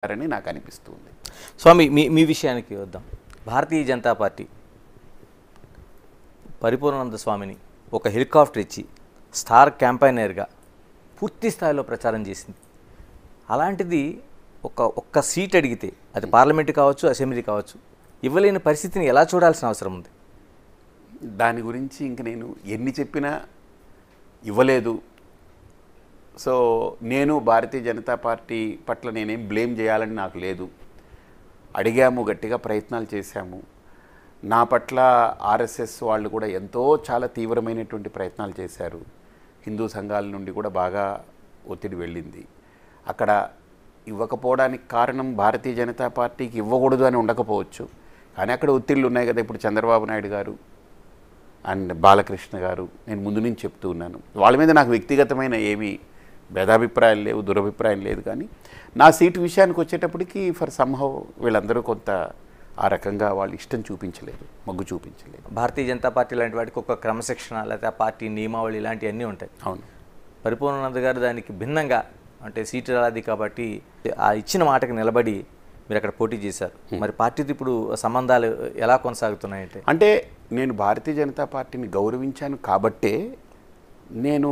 అని నాకు అనిపిస్తుంది. స్వామి మీ విషయానికి వద్దాం. భారతీయ జనతా పార్టీ పరిపూర్ణానంద స్వామిని ఒక హెలికాప్టర్ ఇచ్చి స్టార్ క్యాంపైనర్గా పూర్తి స్థాయిలో ప్రచారం చేసింది. అలాంటిది ఒక్క సీట్ అడిగితే అది పార్లమెంటు కావచ్చు, అసెంబ్లీ కావచ్చు, ఇవ్వలేని పరిస్థితిని ఎలా చూడాల్సిన అవసరం ఉంది? దాని గురించి ఇంక నేను ఎన్ని చెప్పినా ఇవ్వలేదు. సో నేను భారతీయ జనతా పార్టీ పట్ల నేనేం బ్లేమ్ చేయాలని నాకు లేదు. అడిగాము, గట్టిగా ప్రయత్నాలు చేశాము. నా పట్ల ఆర్ఎస్ఎస్ వాళ్ళు కూడా చాలా తీవ్రమైనటువంటి ప్రయత్నాలు చేశారు. హిందూ సంఘాల నుండి కూడా బాగా ఒత్తిడి వెళ్ళింది. అక్కడ ఇవ్వకపోవడానికి కారణం భారతీయ జనతా పార్టీకి ఇవ్వకూడదు అని ఉండకపోవచ్చు, కానీ అక్కడ ఒత్తిళ్ళు ఉన్నాయి కదా. ఇప్పుడు చంద్రబాబు నాయుడు గారు అండ్ బాలకృష్ణ గారు, నేను ముందు నుంచి చెప్తూ ఉన్నాను, వాళ్ళ మీద నాకు వ్యక్తిగతమైన ఏమీ భేదాభిప్రాయాలు లేవు, దురభిప్రాయం లేదు. కానీ నా సీటు విషయానికి వచ్చేటప్పటికి ఫర్ సమ్హౌ వీళ్ళందరూ కొంత ఆ రకంగా వాళ్ళు ఇష్టం చూపించలేదు, మొగ్గు చూపించలేదు. భారతీయ జనతా పార్టీ లాంటి వాటికి ఒక క్రమశిక్షణ లేకపోతే ఆ పార్టీ నియమావళి ఇలాంటివన్నీ ఉంటాయి. అవును, పరిపూర్ణానంద గారు దానికి భిన్నంగా, అంటే సీటు రాది కాబట్టి ఆ ఇచ్చిన మాటకి నిలబడి మీరు అక్కడ పోటీ చేశారు. మరి పార్టీతో ఇప్పుడు సంబంధాలు ఎలా కొనసాగుతున్నాయంటే? అంటే నేను భారతీయ జనతా పార్టీని గౌరవించాను కాబట్టే నేను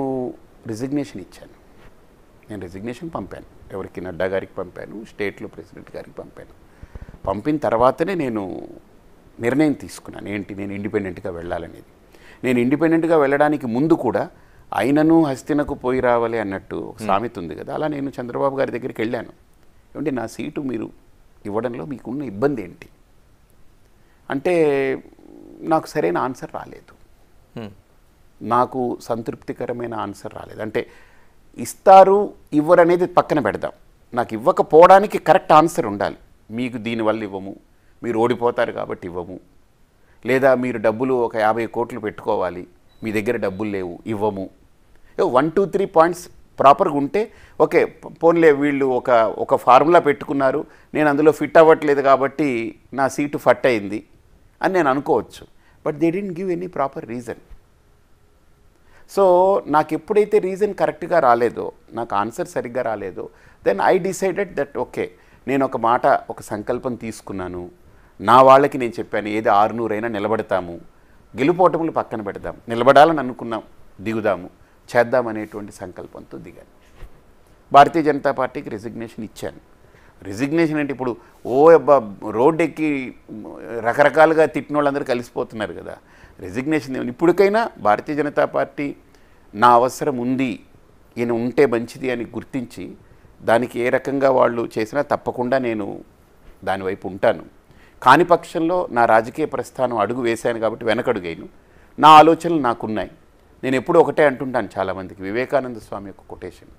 రిజిగ్నేషన్ ఇచ్చాను. నేను రిజిగ్నేషన్ పంపాను. ఎవరికి? నడ్డా గారికి పంపాను, స్టేట్లో ప్రెసిడెంట్ గారికి పంపాను. పంపిన తర్వాతనే నేను నిర్ణయం తీసుకున్నాను, ఏంటి నేను ఇండిపెండెంట్గా వెళ్ళాలనేది. నేను ఇండిపెండెంట్గా వెళ్ళడానికి ముందు కూడా అయినను హస్తినకు పోయి రావాలి అన్నట్టు ఒక సామెత ఉంది కదా, అలా నేను చంద్రబాబు గారి దగ్గరికి వెళ్ళాను. ఏమంటే నా సీటు మీరు ఇవ్వడంలో మీకున్న ఇబ్బంది ఏంటి అంటే నాకు సరైన ఆన్సర్ రాలేదు, నాకు సంతృప్తికరమైన ఆన్సర్ రాలేదు. అంటే ఇస్తారు ఇవ్వరు అనేది పక్కన పెడదాం, నాకు ఇవ్వకపోవడానికి కరెక్ట్ ఆన్సర్ ఉండాలి. మీకు దీనివల్ల ఇవ్వము, మీరు ఓడిపోతారు కాబట్టి ఇవ్వము, లేదా మీరు డబ్బులు ఒక 50 కోట్లు పెట్టుకోవాలి, మీ దగ్గర డబ్బులు లేవు, ఇవ్వము. 1, 2, 3 పాయింట్స్ ప్రాపర్గా ఉంటే ఓకే, పోన్లే వీళ్ళు ఒక ఫార్ములా పెట్టుకున్నారు, నేను అందులో ఫిట్ అవ్వట్లేదు కాబట్టి నా సీటు ఫట్ అయింది అని నేను అనుకోవచ్చు. But they didn't give any proper reason. So నాకు ఎప్పుడైతే రీజన్ కరెక్ట్గా రాలేదో, నాకు ఆన్సర్ సరిగ్గా రాలేదో, then I decided that okay, నేను ఒక మాట, ఒక సంకల్పం తీసుకున్నాను. నా వాళ్ళకి నేను చెప్పాను, ఏది 600 అయినా నిలబడతాము, గెలుపోటములు పక్కన పెడదాం, నిలబడాలని అనుకున్నాం, దిగుదాము, చేద్దామనేటువంటి సంకల్పంతో దిగాను. భారతీయ జనతా పార్టీకి రిజిగ్నేషన్ ఇచ్చాను. రిజిగ్నేషన్ అంటే ఇప్పుడు రోడ్డు ఎక్కి రకరకాలుగా తిట్టిన వాళ్ళందరూ కలిసిపోతున్నారు కదా. రిజిగ్నేషన్ ఇప్పటికైనా భారతీయ జనతా పార్టీ నా అవసరం ఉంది, ఈయన ఉంటే మంచిది అని గుర్తించి దానికి ఏ రకంగా వాళ్ళు చేసినా తప్పకుండా నేను దానివైపు ఉంటాను. కాని పక్షంలో నా రాజకీయ ప్రస్థానం అడుగు వేశాను కాబట్టి వెనకడుగైను. నా ఆలోచనలు నాకున్నాయి. నేను ఎప్పుడూ ఒకటే అంటుంటాను చాలామందికి, వివేకానంద స్వామి యొక్క కొటేషన్,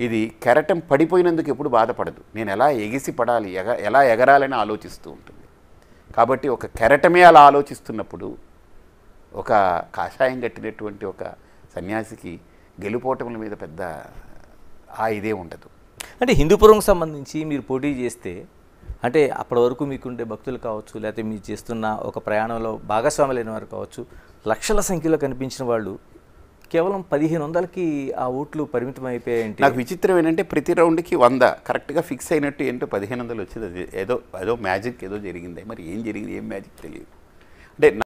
ఇది కెరటం పడిపోయినందుకు ఎప్పుడు బాధపడదు, నేను ఎలా ఎగిసి పడాలి, ఎలా ఎగరాలని ఆలోచిస్తూ ఉంటుంది. కాబట్టి ఒక కెరటమే అలా ఆలోచిస్తున్నప్పుడు ఒక కాషాయం కట్టినటువంటి ఒక సన్యాసికి గెలుపోటముల మీద పెద్ద ఇదే ఉండదు. అంటే హిందూపురంకి సంబంధించి మీరు పోటీ చేస్తే, అంటే అప్పటి వరకు మీకుండే భక్తులు కావచ్చు, లేకపోతే మీరు చేస్తున్న ఒక ప్రయాణంలో భాగస్వాములైన వారు కావచ్చు, లక్షల సంఖ్యలో కనిపించిన వాళ్ళు కేవలం 1500కి ఆ ఓట్లు పరిమితం అయిపోయాయంటే నాకు విచిత్రం ఏంటంటే ప్రతి రౌండ్కి 100 కరెక్ట్గా ఫిక్స్ అయినట్టు ఏంటో 1500 వచ్చేది. ఏదో మ్యాజిక్ ఏదో జరిగింది. మరి ఏం జరిగింది, ఏం మ్యాజిక్ తెలియదు. అంటే